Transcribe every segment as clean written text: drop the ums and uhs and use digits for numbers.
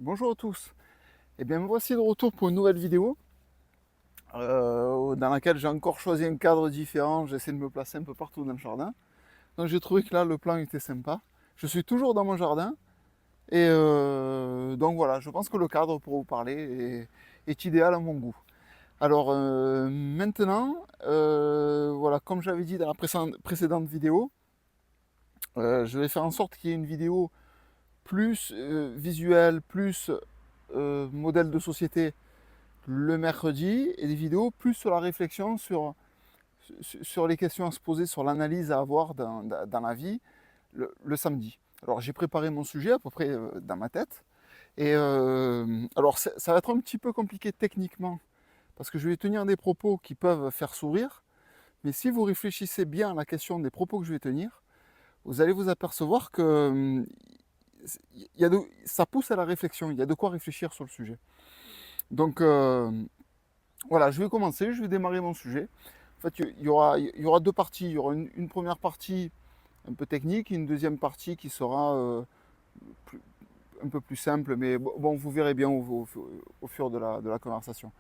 Bonjour à tous. Eh bien, me voici de retour pour une nouvelle vidéo dans laquelle j'ai encore choisi un cadre différent. J'essaie de me placer un peu partout dans le jardin. Donc, j'ai trouvé que là, le plan était sympa. Je suis toujours dans mon jardin et donc voilà, je pense que le cadre pour vous parler est idéal à mon goût. Alors maintenant, voilà, comme j'avais dit dans la précédente vidéo, je vais faire en sorte qu'il y ait une vidéo plus visuelle, plus modèle de société le mercredi et des vidéos plus sur la réflexion, sur les questions à se poser, sur l'analyse à avoir dans la vie le samedi. Alors j'ai préparé mon sujet à peu près dans ma tête. Et alors ça va être un petit peu compliqué techniquement parce que je vais tenir des propos qui peuvent faire sourire. Mais si vous réfléchissez bien à la question des propos que je vais tenir, vous allez vous apercevoir que ça pousse à la réflexion. Il y a de quoi réfléchir sur le sujet. Donc voilà, je vais commencer, je vais démarrer mon sujet. En fait, il y aura deux parties. Il y aura une première partie un peu technique et une deuxième partie qui sera plus- un peu plus simple, mais bon, vous verrez bien au fur de la conversation.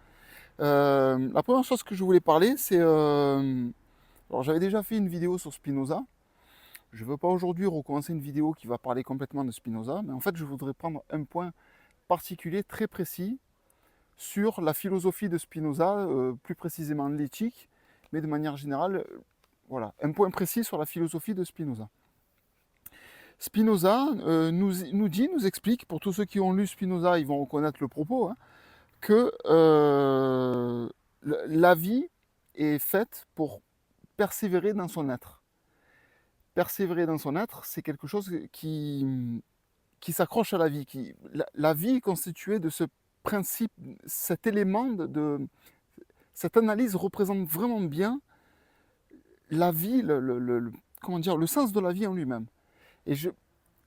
La première chose que je voulais parler, c'est... alors, j'avais déjà fait une vidéo sur Spinoza. Je ne veux pas aujourd'hui recommencer une vidéo qui va parler complètement de Spinoza, mais en fait, je voudrais prendre un point particulier, très précis, sur la philosophie de Spinoza, plus précisément l'éthique, mais de manière générale, voilà, un point précis sur la philosophie de Spinoza. Spinoza nous explique, pour tous ceux qui ont lu Spinoza, ils vont reconnaître le propos, hein, que la vie est faite pour persévérer dans son être. Persévérer dans son être, c'est quelque chose qui s'accroche à la vie. La vie est constituée de ce principe, cet élément cette analyse représente vraiment bien la vie, comment dire, le sens de la vie en lui-même. Et il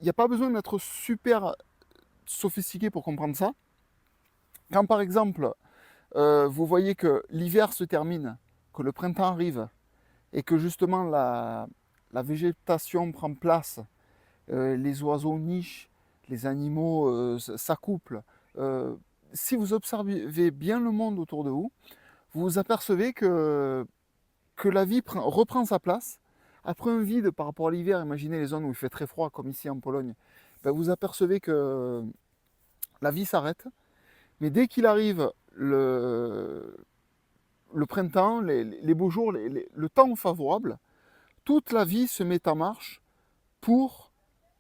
n'y a pas besoin d'être super sophistiqué pour comprendre ça. Quand par exemple, vous voyez que l'hiver se termine, que le printemps arrive, et que justement la végétation prend place, les oiseaux nichent, les animaux s'accouplent, euh, si vous observez bien le monde autour de vous, vous vous apercevez que la vie reprend sa place. Après un vide par rapport à l'hiver, imaginez les zones où il fait très froid, comme ici en Pologne, ben vous apercevez que la vie s'arrête. Mais dès qu'il arrive le printemps, les beaux jours, le temps favorable, toute la vie se met en marche pour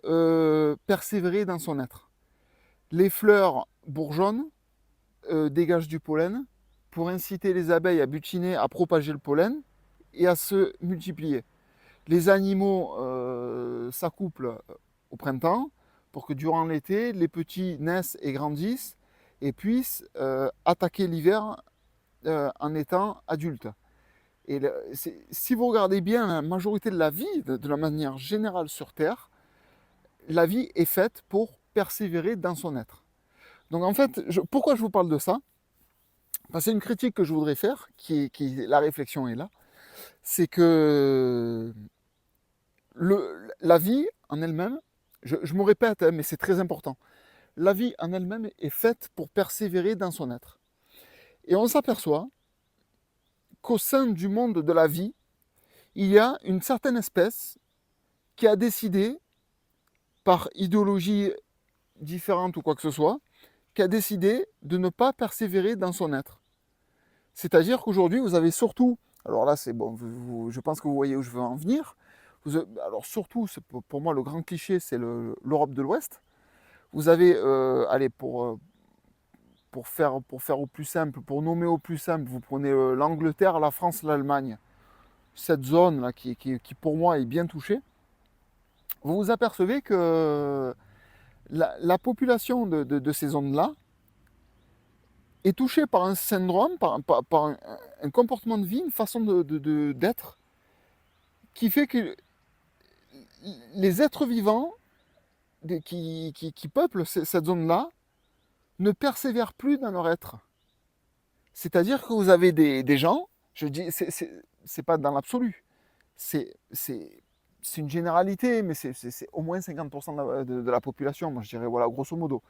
persévérer dans son être. Les fleurs bourgeonnent, dégagent du pollen, pour inciter les abeilles à butiner, à propager le pollen et à se multiplier. Les animaux s'accouplent au printemps pour que durant l'été, les petits naissent et grandissent et puissent attaquer l'hiver en étant adultes. Et si vous regardez bien la majorité de la vie, de la manière générale sur Terre, la vie est faite pour persévérer dans son être. Donc en fait, pourquoi je vous parle de ça? Enfin, c'est une critique que je voudrais faire, la réflexion est là, c'est que la vie en elle-même, je me répète, hein, mais c'est très important, la vie en elle-même est faite pour persévérer dans son être. Et on s'aperçoit qu'au sein du monde de la vie, il y a une certaine espèce qui a décidé, par idéologie différente ou quoi que ce soit, qui a décidé de ne pas persévérer dans son être. C'est-à-dire qu'aujourd'hui, vous avez surtout, alors là c'est bon, je pense que vous voyez où je veux en venir, alors surtout, pour moi le grand cliché, c'est l'Europe de l'Ouest. Vous avez, allez, pour faire au plus simple, pour nommer au plus simple, vous prenez l'Angleterre, la France, l'Allemagne, cette zone-là qui pour moi est bien touchée, vous vous apercevez que la population de ces zones-là est touchée par un syndrome, par un comportement de vie, une façon d'être, qui fait que les êtres vivants qui peuplent cette zone-là ne persévèrent plus dans leur être. C'est-à-dire que vous avez des gens, je dis, c'est pas dans l'absolu, c'est une généralité, mais c'est au moins 50% de la population, moi je dirais, voilà, grosso modo.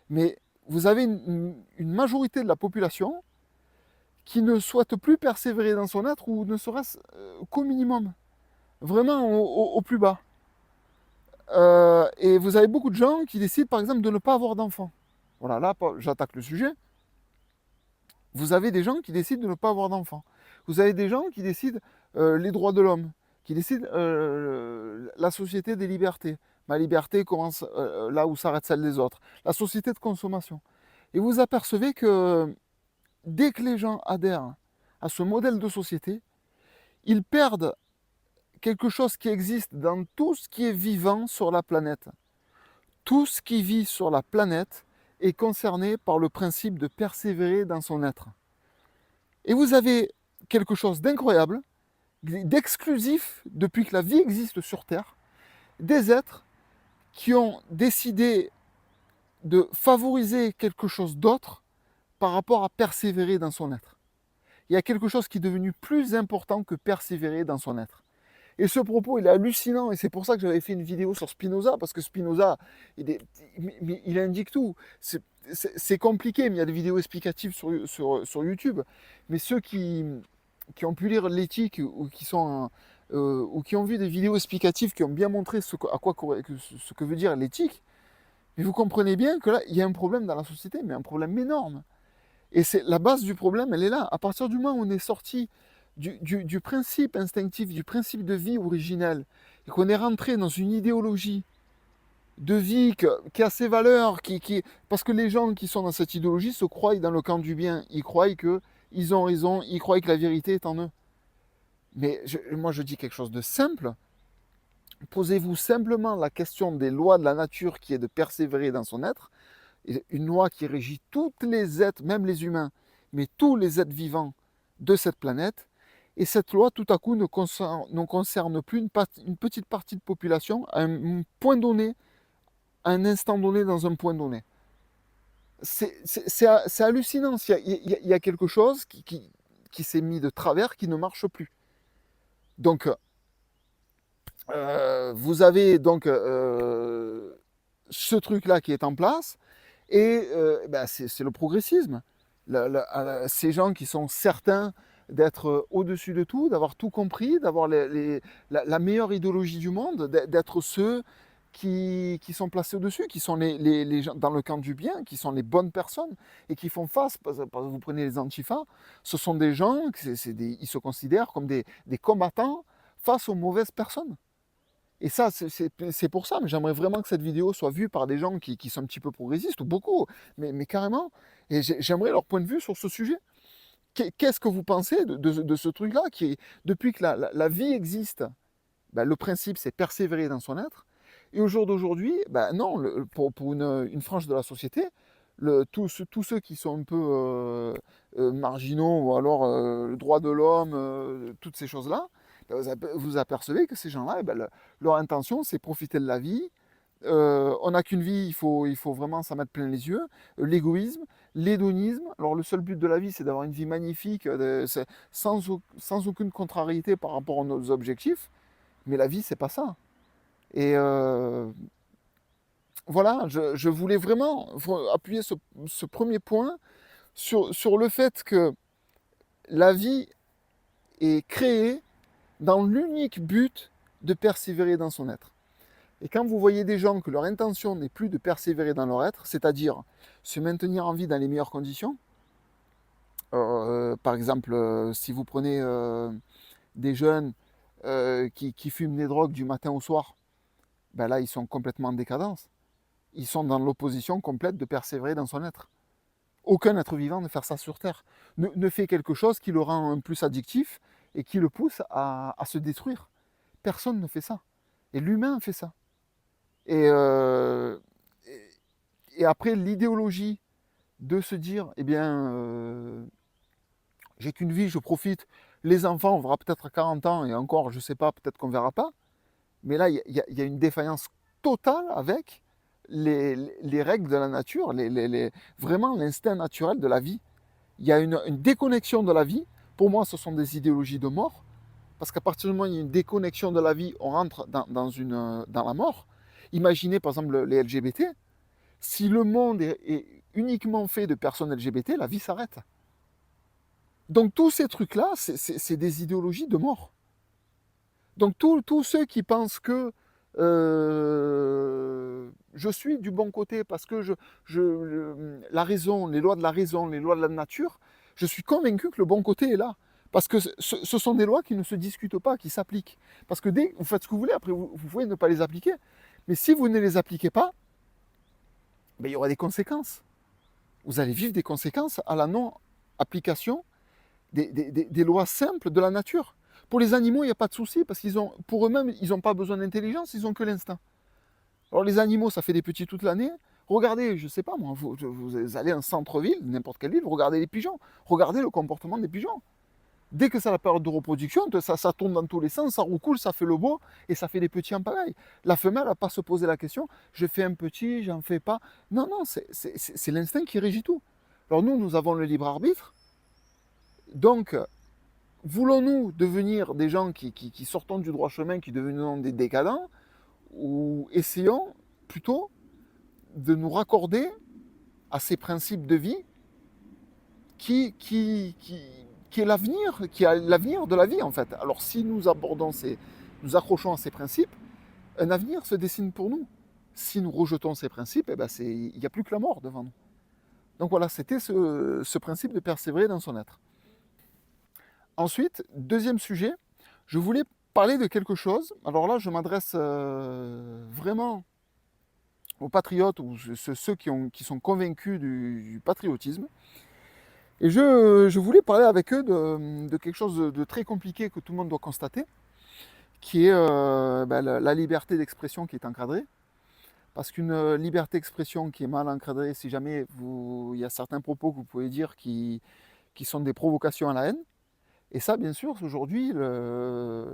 Mais vous avez une majorité de la population qui ne souhaite plus persévérer dans son être ou ne serait-ce qu'au minimum, vraiment au plus bas. Et vous avez beaucoup de gens qui décident par exemple de ne pas avoir d'enfants. Voilà, là j'attaque le sujet. Vous avez des gens qui décident de ne pas avoir d'enfants. Vous avez des gens qui décident les droits de l'homme, qui décident la société des libertés. Ma liberté commence là où s'arrête celle des autres. La société de consommation. Et vous apercevez que dès que les gens adhèrent à ce modèle de société, ils perdent quelque chose qui existe dans tout ce qui est vivant sur la planète. Tout ce qui vit sur la planète est concerné par le principe de persévérer dans son être. Et vous avez quelque chose d'incroyable, d'exclusif depuis que la vie existe sur Terre, des êtres qui ont décidé de favoriser quelque chose d'autre par rapport à persévérer dans son être. Il y a quelque chose qui est devenu plus important que persévérer dans son être. Et ce propos, il est hallucinant, et c'est pour ça que j'avais fait une vidéo sur Spinoza, parce que Spinoza, il indique tout. C'est compliqué, mais il y a des vidéos explicatives sur YouTube. Mais ceux qui ont pu lire l'éthique ou qui ont vu des vidéos explicatives qui ont bien montré ce que veut dire l'éthique, mais vous comprenez bien que là, il y a un problème dans la société, mais un problème énorme. Et c'est la base du problème, elle est là. À partir du moment où on est sorti du principe instinctif, du principe de vie originel, et qu'on est rentré dans une idéologie de vie qui a ses valeurs, parce que les gens qui sont dans cette idéologie se croient dans le camp du bien, ils croient qu'ils ont raison, ils croient que la vérité est en eux. Mais moi je dis quelque chose de simple, posez-vous simplement la question des lois de la nature qui est de persévérer dans son être, une loi qui régit tous les êtres, même les humains, mais tous les êtres vivants de cette planète. Et cette loi, tout à coup, ne concerne plus une petite partie de population à un point donné, à un instant donné, dans un point donné. C'est hallucinant. Il y a quelque chose qui s'est mis de travers, qui ne marche plus. Donc, vous avez donc ce truc-là qui est en place, et ben c'est le progressisme. Ces gens qui sont certains d'être au-dessus de tout, d'avoir tout compris, d'avoir la meilleure idéologie du monde, d'être ceux qui sont placés au-dessus, qui sont les gens dans le camp du bien, qui sont les bonnes personnes et qui font face. Vous prenez les antifas, ce sont des gens, ils se considèrent comme des combattants face aux mauvaises personnes. Et ça, c'est pour ça, mais j'aimerais vraiment que cette vidéo soit vue par des gens qui sont un petit peu progressistes, ou beaucoup, mais carrément. Et j'aimerais leur point de vue sur ce sujet. Qu'est-ce que vous pensez de ce truc-là qui est, depuis que la vie existe, ben, le principe c'est persévérer dans son être. Et au jour d'aujourd'hui, ben non, pour une frange de la société, tous ceux qui sont un peu marginaux, ou alors le droit de l'homme, toutes ces choses-là, ben, vous apercevez que ces gens-là, eh ben, leur intention c'est profiter de la vie. On n'a qu'une vie, il faut vraiment s'en mettre plein les yeux. L'égoïsme, l'hédonisme. Alors le seul but de la vie, c'est d'avoir une vie magnifique, sans aucune contrariété par rapport à nos objectifs. Mais la vie, c'est pas ça. Et voilà, je voulais vraiment appuyer ce premier point sur le fait que la vie est créée dans l'unique but de persévérer dans son être. Et quand vous voyez des gens que leur intention n'est plus de persévérer dans leur être, c'est-à-dire se maintenir en vie dans les meilleures conditions, par exemple, si vous prenez des jeunes qui fument des drogues du matin au soir, ben là, ils sont complètement en décadence. Ils sont dans l'opposition complète de persévérer dans son être. Aucun être vivant ne fait ça sur Terre. Ne fait quelque chose qui le rend un plus addictif et qui le pousse à se détruire. Personne ne fait ça. Et l'humain fait ça. Et, et après, l'idéologie de se dire, eh bien, j'ai qu'une vie, je profite. Les enfants, on verra peut-être à 40 ans, et encore, je ne sais pas, peut-être qu'on ne verra pas. Mais là, il y a une défaillance totale avec les règles de la nature, vraiment l'instinct naturel de la vie. Il y a une déconnexion de la vie. Pour moi, ce sont des idéologies de mort. Parce qu'à partir du moment où il y a une déconnexion de la vie, on rentre dans la mort. Imaginez par exemple les LGBT. Si le monde est uniquement fait de personnes LGBT, la vie s'arrête. Donc tous ces trucs-là, c'est des idéologies de mort. Donc tous ceux qui pensent que je suis du bon côté parce que la raison, les lois de la raison, les lois de la nature, je suis convaincu que le bon côté est là. Parce que ce sont des lois qui ne se discutent pas, qui s'appliquent. Parce que dès que vous faites ce que vous voulez, après vous pouvez ne pas les appliquer. Mais si vous ne les appliquez pas, ben, il y aura des conséquences. Vous allez vivre des conséquences à la non-application des lois simples de la nature. Pour les animaux, il n'y a pas de souci, parce qu'ils ont, pour eux-mêmes, ils n'ont pas besoin d'intelligence, ils n'ont que l'instinct. Alors les animaux, ça fait des petits toute l'année. Regardez, je ne sais pas moi, vous allez en centre-ville, n'importe quelle ville, vous regardez les pigeons, regardez le comportement des pigeons. Dès que c'est la période de reproduction, ça tourne dans tous les sens, ça roucoule, ça fait le beau, et ça fait des petits en pagaille. La femelle n'a pas à se poser la question, je fais un petit, j'en fais pas. Non, non, c'est l'instinct qui régit tout. Alors nous avons le libre arbitre, donc voulons-nous devenir des gens qui sortons du droit chemin, qui devenons des décadents, ou essayons plutôt de nous raccorder à ces principes de vie qui est l'avenir, qui est l'avenir de la vie en fait. Alors si nous nous accrochons à ces principes, un avenir se dessine pour nous. Si nous rejetons ces principes, eh ben il n'y a plus que la mort devant nous. Donc voilà, c'était ce principe de persévérer dans son être. Ensuite, deuxième sujet, je voulais parler de quelque chose. Alors là, je m'adresse vraiment aux patriotes ou ceux qui sont convaincus du patriotisme. Et je voulais parler avec eux de quelque chose de très compliqué que tout le monde doit constater, qui est la liberté d'expression qui est encadrée. Parce qu'une liberté d'expression qui est mal encadrée, si jamais il y a certains propos que vous pouvez dire qui sont des provocations à la haine. Et ça, bien sûr, aujourd'hui, la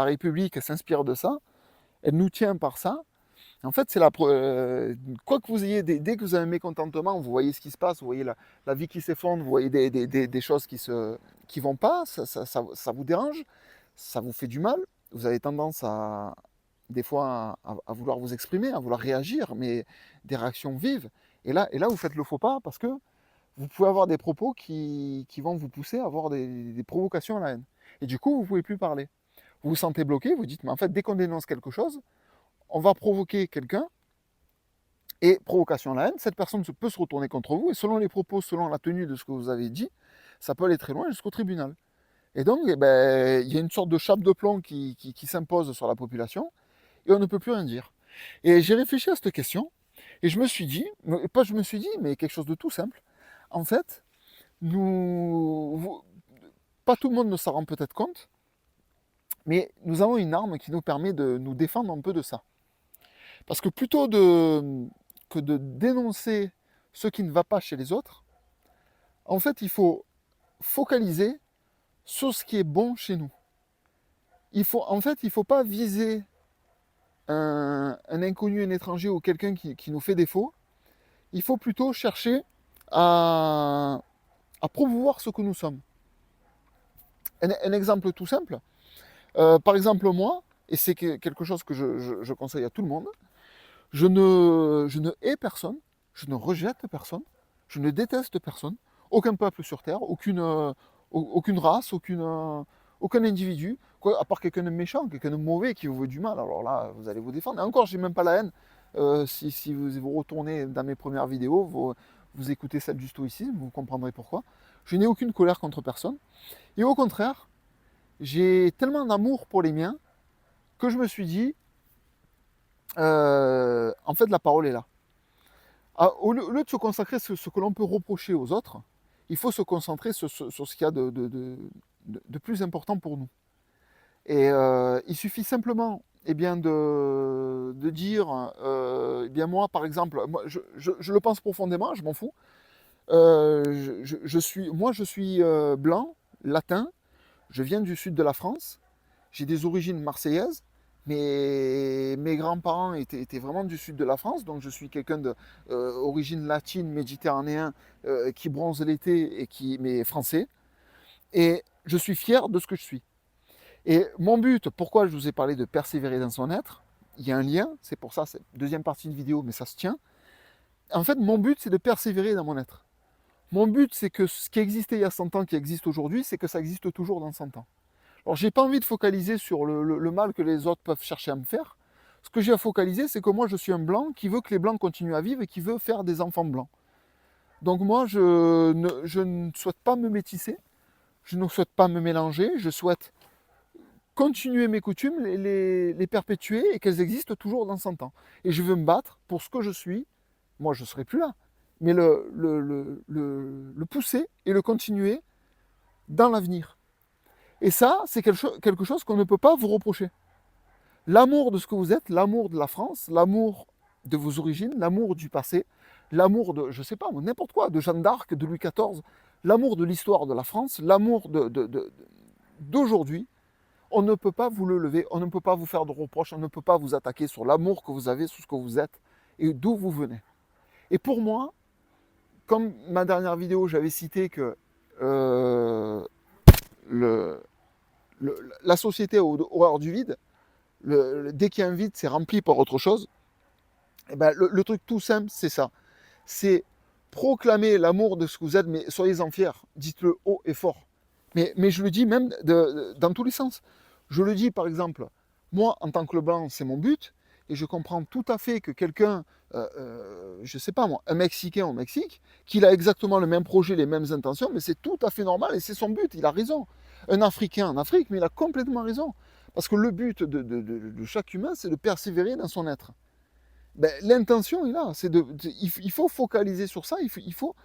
République s'inspire de ça, elle nous tient par ça. En fait, quoi que vous ayez, dès que vous avez un mécontentement, vous voyez ce qui se passe, vous voyez la vie qui s'effondre, vous voyez des choses qui vont pas, ça vous dérange, ça vous fait du mal, vous avez tendance des fois à vouloir vous exprimer, à vouloir réagir, mais des réactions vives. Et là, vous faites le faux pas parce que vous pouvez avoir des propos qui vont vous pousser à avoir des provocations à la haine. Et du coup, vous ne pouvez plus parler. Vous vous sentez bloqué, vous dites, mais en fait, dès qu'on dénonce quelque chose, on va provoquer quelqu'un, et provocation à la haine, cette personne peut se retourner contre vous, et selon les propos, selon la tenue de ce que vous avez dit, ça peut aller très loin jusqu'au tribunal. Et donc, il y a une sorte de chape de plomb qui s'impose sur la population, et on ne peut plus rien dire. Et j'ai réfléchi à cette question, et je me suis dit, pas je me suis dit, mais quelque chose de tout simple. En fait, pas tout le monde ne s'en rend peut-être compte, mais nous avons une arme qui nous permet de nous défendre un peu de ça. Parce que plutôt que de dénoncer ce qui ne va pas chez les autres, en fait, il faut focaliser sur ce qui est bon chez nous. En fait, il ne faut pas viser un inconnu, un étranger ou quelqu'un qui nous fait défaut. Il faut plutôt chercher à promouvoir ce que nous sommes. Un exemple tout simple. Par exemple, moi, et c'est quelque chose que je conseille à tout le monde, je ne hais personne, je ne rejette personne, je ne déteste personne, aucun peuple sur Terre, aucune race, aucun individu, à part quelqu'un de méchant, quelqu'un de mauvais qui vous veut du mal. Alors là, vous allez vous défendre. Et encore, j'ai même pas la haine. Si vous retournez dans mes premières vidéos, vous écoutez celle du stoïcisme, vous comprendrez pourquoi. Je n'ai aucune colère contre personne. Et au contraire, j'ai tellement d'amour pour les miens que je me suis dit, en fait, la parole est là. Au lieu de se consacrer sur ce que l'on peut reprocher aux autres, il faut se concentrer sur ce qu'il y a de plus important pour nous. Et il suffit simplement de dire, moi par exemple, moi, je le pense profondément, je m'en fous. Je suis blanc, latin, je viens du sud de la France, j'ai des origines marseillaises, mais mes grands-parents étaient vraiment du sud de la France, donc je suis quelqu'un d'origine latine, méditerranéen, qui bronze l'été mais français. Et je suis fier de ce que je suis. Et mon but, pourquoi je vous ai parlé de persévérer dans son être, il y a un lien, c'est pour ça, c'est deuxième partie de vidéo, mais ça se tient. En fait, mon but, c'est de persévérer dans mon être. Mon but, c'est que ce qui existait il y a 100 ans, qui existe aujourd'hui, c'est que ça existe toujours dans 100 ans. Alors, j'ai pas envie de focaliser sur le mal que les autres peuvent chercher à me faire. Ce que j'ai à focaliser, c'est que moi, je suis un blanc qui veut que les blancs continuent à vivre et qui veut faire des enfants blancs. Donc moi, je ne souhaite pas me métisser, je ne souhaite pas me mélanger, je souhaite continuer mes coutumes, les perpétuer et qu'elles existent toujours dans 100 ans. Et je veux me battre pour ce que je suis. Moi, je ne serai plus là. Mais le pousser et le continuer dans l'avenir. Et ça, c'est quelque chose qu'on ne peut pas vous reprocher. L'amour de ce que vous êtes, l'amour de la France, l'amour de vos origines, l'amour du passé, l'amour de, je sais pas, n'importe quoi, de Jeanne d'Arc, de Louis XIV, l'amour de l'histoire de la France, l'amour d'aujourd'hui, on ne peut pas vous le lever, on ne peut pas vous faire de reproches, on ne peut pas vous attaquer sur l'amour que vous avez, sur ce que vous êtes et d'où vous venez. Et pour moi, comme ma dernière vidéo, j'avais cité que le, la société a horreur du vide, dès qu'il y a un vide, c'est rempli par autre chose. Et ben, le truc tout simple, c'est ça. C'est proclamer l'amour de ce que vous êtes, mais soyez-en fiers. Dites-le haut et fort. Mais je le dis même dans tous les sens. Je le dis par exemple, moi en tant que le blanc, c'est mon but, et je comprends tout à fait que quelqu'un, je sais pas moi, un Mexicain au Mexique, qu'il a exactement le même projet, les mêmes intentions, mais c'est tout à fait normal et c'est son but, il a raison. Un Africain en Afrique, mais il a complètement raison. Parce que le but de chaque humain, c'est de persévérer dans son être. Ben, l'intention est là, il faut focaliser sur ça, il faut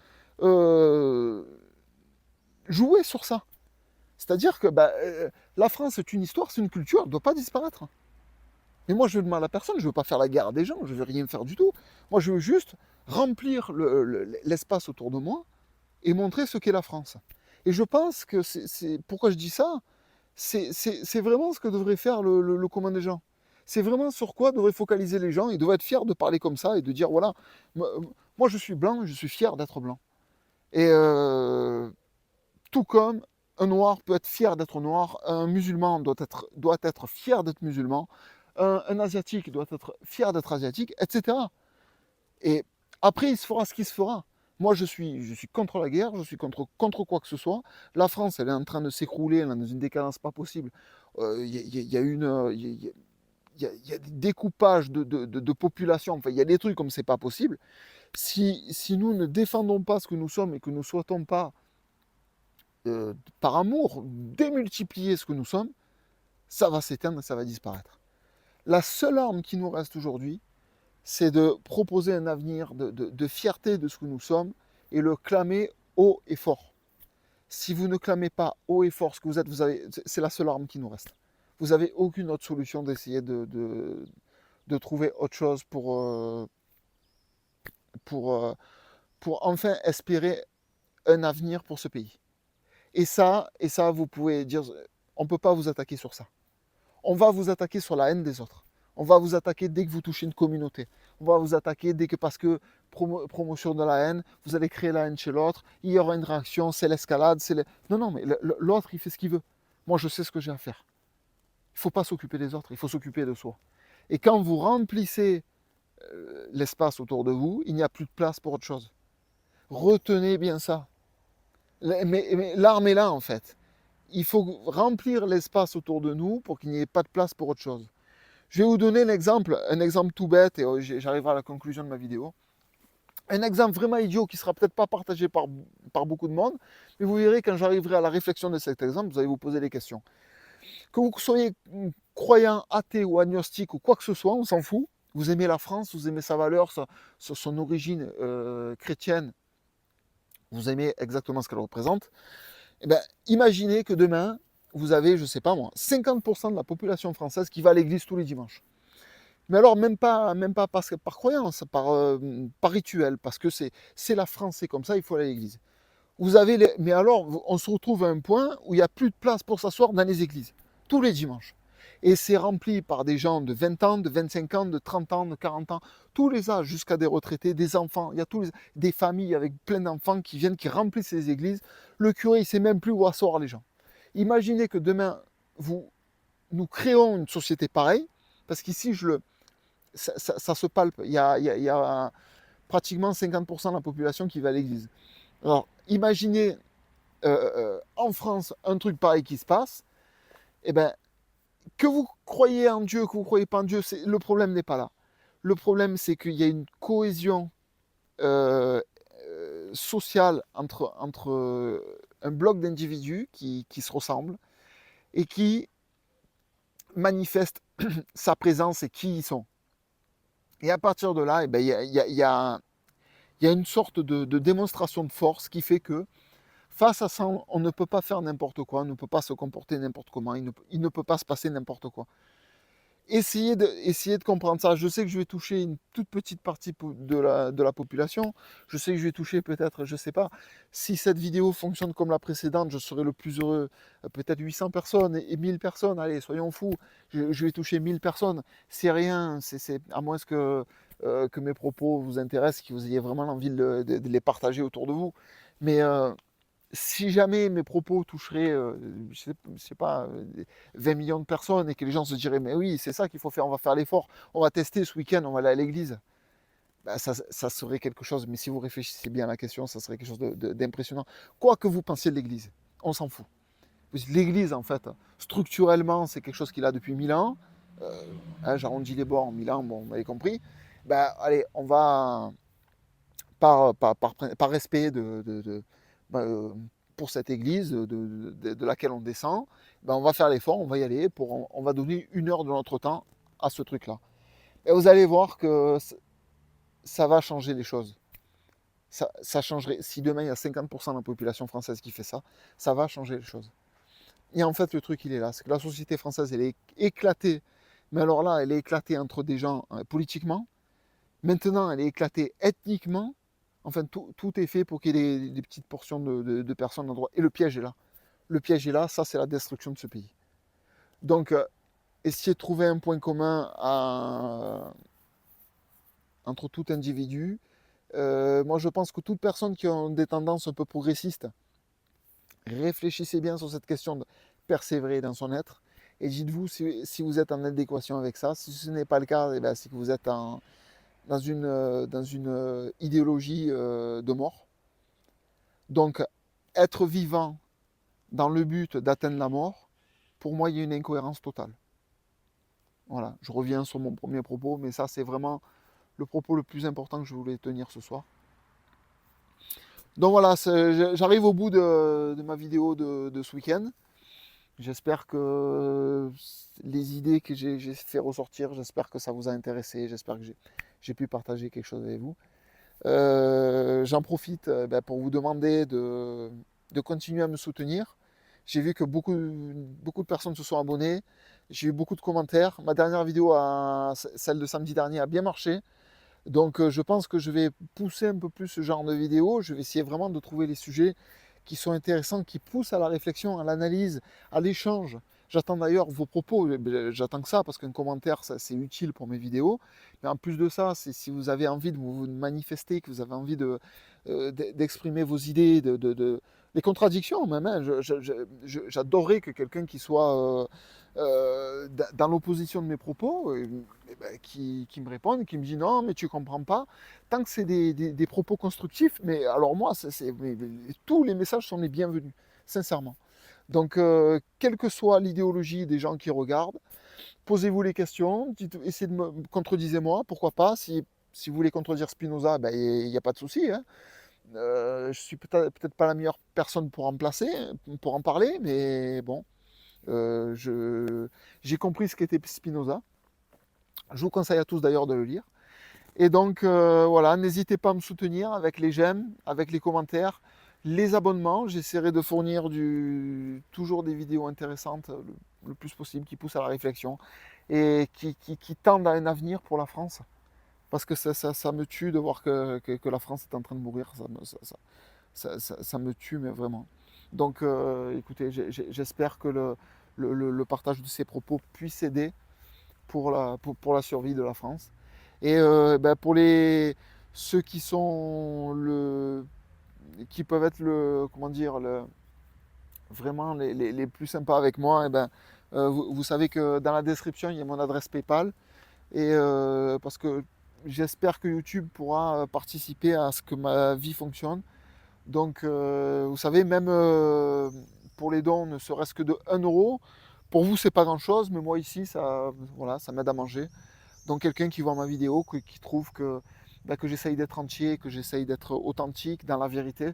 jouer sur ça. C'est-à-dire que la France est une histoire, c'est une culture, elle ne doit pas disparaître. Mais moi, je veux de mal à personne, je ne veux pas faire la guerre des gens, je ne veux rien faire du tout. Moi, je veux juste remplir l'espace autour de moi et montrer ce qu'est la France. Et je pense que pourquoi je dis ça, c'est vraiment ce que devrait faire le commun des gens. C'est vraiment sur quoi devraient focaliser les gens. Ils devraient être fiers de parler comme ça et de dire, voilà, moi je suis blanc, je suis fier d'être blanc. Et tout comme un noir peut être fier d'être noir, un musulman doit être fier d'être musulman, un asiatique doit être fier d'être asiatique, etc. Et après, il se fera ce qui se fera. Moi, je suis contre la guerre, je suis contre quoi que ce soit. La France, elle est en train de s'écrouler, elle est dans une décadence pas possible. Il y a des découpages de population, enfin, il y a des trucs comme c'est pas possible. Si nous ne défendons pas ce que nous sommes et que nous ne souhaitons pas, par amour, démultiplier ce que nous sommes, ça va s'éteindre, ça va disparaître. La seule arme qui nous reste aujourd'hui, c'est de proposer un avenir de fierté de ce que nous sommes et le clamer haut et fort. Si vous ne clamez pas haut et fort ce que vous êtes, c'est la seule arme qui nous reste. Vous n'avez aucune autre solution d'essayer de trouver autre chose pour enfin espérer un avenir pour ce pays. Et ça, vous pouvez dire, on ne peut pas vous attaquer sur ça. On va vous attaquer sur la haine des autres. On va vous attaquer dès que vous touchez une communauté. On va vous attaquer dès que, parce que promotion de la haine, vous allez créer la haine chez l'autre, il y aura une réaction, c'est l'escalade, Non, mais l'autre, il fait ce qu'il veut. Moi, je sais ce que j'ai à faire. Il ne faut pas s'occuper des autres, il faut s'occuper de soi. Et quand vous remplissez l'espace autour de vous, il n'y a plus de place pour autre chose. Retenez bien ça. Mais l'arme est là, en fait. Il faut remplir l'espace autour de nous pour qu'il n'y ait pas de place pour autre chose. Je vais vous donner un exemple tout bête, et j'arriverai à la conclusion de ma vidéo. Un exemple vraiment idiot qui ne sera peut-être pas partagé par beaucoup de monde, mais vous verrez quand j'arriverai à la réflexion de cet exemple, vous allez vous poser des questions. Que vous soyez croyant, athée ou agnostique ou quoi que ce soit, on s'en fout. Vous aimez la France, vous aimez sa valeur, son origine chrétienne, vous aimez exactement ce qu'elle représente. Eh bien, imaginez que demain, vous avez, je ne sais pas moi, 50% de la population française qui va à l'église tous les dimanches. Mais alors, même pas par croyance, par rituel, parce que c'est la France, c'est comme ça, il faut aller à l'église. Mais alors, on se retrouve à un point où il n'y a plus de place pour s'asseoir dans les églises, tous les dimanches. Et c'est rempli par des gens de 20 ans, de 25 ans, de 30 ans, de 40 ans, tous les âges, jusqu'à des retraités, des enfants. Il y a des familles avec plein d'enfants qui viennent, qui remplissent les églises. Le curé, il ne sait même plus où asseoir les gens. Imaginez que demain, nous créons une société pareille, parce qu'ici, je ça se palpe. Il y a pratiquement 50% de la population qui va à l'église. Alors, imaginez en France un truc pareil qui se passe, eh ben, que vous croyez en Dieu, que vous ne croyez pas en Dieu, le problème n'est pas là. Le problème, c'est qu'il y a une cohésion euh, sociale entre un bloc d'individus qui se ressemblent et qui manifestent sa présence et qui ils sont. Et à partir de là, eh ben, il y a une sorte de démonstration de force qui fait que face à ça, on ne peut pas faire n'importe quoi, on ne peut pas se comporter n'importe comment, il ne peut pas se passer n'importe quoi. Essayez de comprendre ça. Je sais que je vais toucher une toute petite partie de la population. Je sais que je vais toucher peut-être, je ne sais pas, si cette vidéo fonctionne comme la précédente, je serai le plus heureux. Peut-être 800 personnes et 1000 personnes, allez, soyons fous. Je vais toucher 1000 personnes. C'est rien, à moins que mes propos vous intéressent, que vous ayez vraiment envie de les partager autour de vous. Mais si jamais mes propos toucheraient, je sais pas, 20 millions de personnes et que les gens se diraient, mais oui, c'est ça qu'il faut faire, on va faire l'effort, on va tester ce week-end, on va aller à l'église, bah, ça serait quelque chose, mais si vous réfléchissez bien à la question, ça serait quelque chose d'impressionnant. Quoi que vous pensiez de l'église, on s'en fout. L'église, en fait, structurellement, c'est quelque chose qu'il a depuis 1000 ans. J'arrondis les bords, 1000 ans, bon, vous m'avez compris. Bah, allez, on va, par respect bah, pour cette église de laquelle on descend, ben on va faire l'effort, on va y aller, on va donner 1 heure de notre temps à ce truc-là. Et vous allez voir que ça va changer les choses. Ça changerait. Si demain il y a 50% de la population française qui fait ça, ça va changer les choses. Et en fait, le truc, il est là. C'est que la société française, elle est éclatée. Mais alors là, elle est éclatée entre des gens politiquement. Maintenant, elle est éclatée ethniquement. Enfin, tout est fait pour qu'il y ait des petites portions de personnes à droite. Et le piège est là. Le piège est là, ça c'est la destruction de ce pays. Donc, essayez de trouver un point commun entre tout individu. Moi, je pense que toute personne qui a des tendances un peu progressistes, réfléchissez bien sur cette question de persévérer dans son être. Et dites-vous si vous êtes en adéquation avec ça. Si ce n'est pas le cas, eh ben, c'est que vous êtes dans une idéologie de mort. Donc, être vivant dans le but d'atteindre la mort, pour moi, il y a une incohérence totale. Voilà, je reviens sur mon premier propos, mais ça, c'est vraiment le propos le plus important que je voulais tenir ce soir. Donc voilà, j'arrive au bout de ma vidéo de ce week-end. J'espère que les idées que j'ai fait ressortir, j'espère que ça vous a intéressé, j'espère que j'ai pu partager quelque chose avec vous. J'en profite pour vous demander de continuer à me soutenir. J'ai vu que beaucoup de personnes se sont abonnées. J'ai eu beaucoup de commentaires. Ma dernière vidéo, celle de samedi dernier, a bien marché. Donc je pense que je vais pousser un peu plus ce genre de vidéo. Je vais essayer vraiment de trouver les sujets qui sont intéressants, qui poussent à la réflexion, à l'analyse, à l'échange. J'attends d'ailleurs vos propos, j'attends que ça parce qu'un commentaire, c'est utile pour mes vidéos. Mais en plus de ça, si vous avez envie de vous manifester, que vous avez envie d'exprimer vos idées, les contradictions même, hein. J'adorerais que quelqu'un qui soit dans l'opposition de mes propos, qui me réponde, qui me dit non, mais tu comprends pas. Tant que c'est des propos constructifs, mais alors moi, tous les messages sont les bienvenus, sincèrement. Donc, quelle que soit l'idéologie des gens qui regardent, posez-vous les questions, essayez de me contredisez-moi, pourquoi pas. Si vous voulez contredire Spinoza, ben, il n'y a pas de souci, hein. Je suis peut-être pas la meilleure personne pour en parler, mais bon, j'ai compris ce qu'était Spinoza. Je vous conseille à tous d'ailleurs de le lire. Et donc voilà, n'hésitez pas à me soutenir avec les j'aime, avec les commentaires, les abonnements. J'essaierai de fournir toujours des vidéos intéressantes le plus possible, qui poussent à la réflexion et qui tendent à un avenir pour la France. Parce que ça me tue de voir que la France est en train de mourir. Ça me tue, mais vraiment. Donc écoutez, j'espère que le partage de ces propos puisse aider pour la survie de la France. Et pour ceux qui peuvent être comment dire, vraiment les plus sympas avec moi, vous savez que dans la description, il y a mon adresse PayPal. et parce que j'espère que YouTube pourra participer à ce que ma vie fonctionne. Donc, vous savez, même pour les dons, ne serait-ce que de 1 euro, pour vous, c'est pas grand-chose, mais moi ici, ça, voilà, ça m'aide à manger. Donc, quelqu'un qui voit ma vidéo, qui trouve que, bah, que j'essaye d'être entier, que j'essaye d'être authentique dans la vérité,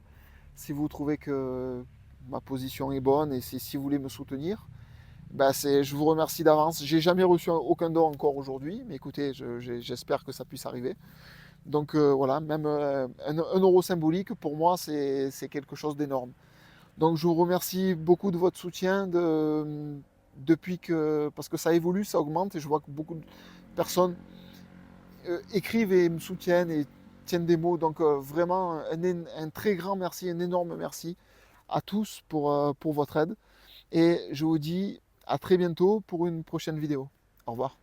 si vous trouvez que ma position est bonne et si vous voulez me soutenir, bah, je vous remercie d'avance. J'ai jamais reçu aucun don encore aujourd'hui, mais écoutez, j'espère que ça puisse arriver. Donc voilà, même 1 euro symbolique, pour moi, c'est quelque chose d'énorme. Donc je vous remercie beaucoup de votre soutien depuis parce que ça évolue, ça augmente, et je vois que beaucoup de personnes écrivent et me soutiennent et tiennent des mots. Donc vraiment, un très grand merci, un énorme merci à tous pour votre aide. Et je vous dis à très bientôt pour une prochaine vidéo. Au revoir.